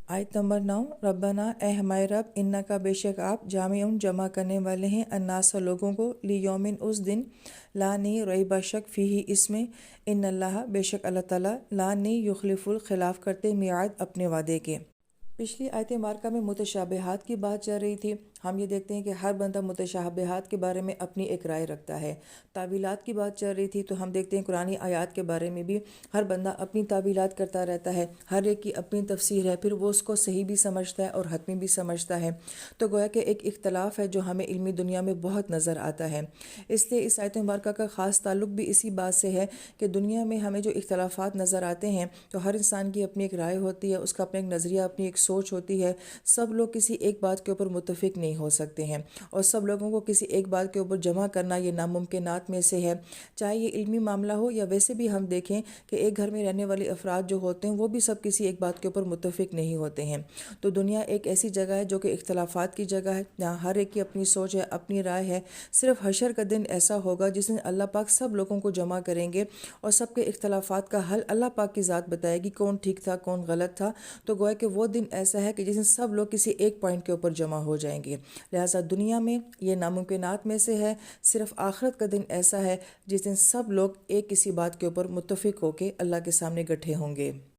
آیت نمبر 9۔ ربنا اے ہمارے رب، انکا بے شک آپ جامعون جمع کرنے والے ہیں الناس لوگوں کو لیومن اس دن لا نہیں ریب شک فیہ اس میں ان اللہ بے شک اللہ تعالیٰ لا نہیں یخلف الخلاف کرتے میعاد اپنے وعدے کے۔ پچھلی آیت مبارکہ میں متشابہات کی بات چل رہی تھی۔ ہم یہ دیکھتے ہیں کہ ہر بندہ متشابہات کے بارے میں اپنی ایک رائے رکھتا ہے۔ تعویلات کی بات چل رہی تھی تو ہم دیکھتے ہیں قرآنی آیات کے بارے میں بھی ہر بندہ اپنی تعویلات کرتا رہتا ہے، ہر ایک کی اپنی تفسیر ہے، پھر وہ اس کو صحیح بھی سمجھتا ہے اور حتمی بھی سمجھتا ہے۔ تو گویا کہ ایک اختلاف ہے جو ہمیں علمی دنیا میں بہت نظر آتا ہے۔ اس لیے اس آیت مبارکہ کا خاص تعلق بھی اسی بات سے ہے کہ دنیا میں ہمیں جو اختلافات نظر آتے ہیں تو ہر انسان کی اپنی ایک رائے ہوتی ہے، اس کا اپنا ایک نظریہ، اپنی ایک سوچ ہوتی ہے۔ سب لوگ کسی ایک بات کے اوپر متفق نہیں ہو سکتے ہیں، اور سب لوگوں کو کسی ایک بات کے اوپر جمع کرنا یہ ناممکنات میں سے ہے، چاہے یہ علمی معاملہ ہو یا ویسے بھی ہم دیکھیں کہ ایک گھر میں رہنے والے افراد جو ہوتے ہیں وہ بھی سب کسی ایک بات کے اوپر متفق نہیں ہوتے ہیں۔ تو دنیا ایک ایسی جگہ ہے جو کہ اختلافات کی جگہ ہے، جہاں ہر ایک کی اپنی سوچ ہے، اپنی رائے ہے۔ صرف حشر کا دن ایسا ہوگا جس میں اللہ پاک سب لوگوں کو جمع کریں گے اور سب کے اختلافات کا حل اللہ پاک کی ذات بتائے گی، کون ٹھیک تھا کون غلط تھا۔ تو گویا کہ وہ دن ایسا ہے کہ جس میں سب لوگ کسی ایک پوائنٹ کے اوپر جمع ہو جائیں گے۔ لہٰذا دنیا میں یہ ناممکنات میں سے ہے، صرف آخرت کا دن ایسا ہے جس دن سب لوگ ایک کسی بات کے اوپر متفق ہو کے اللہ کے سامنے گٹھے ہوں گے۔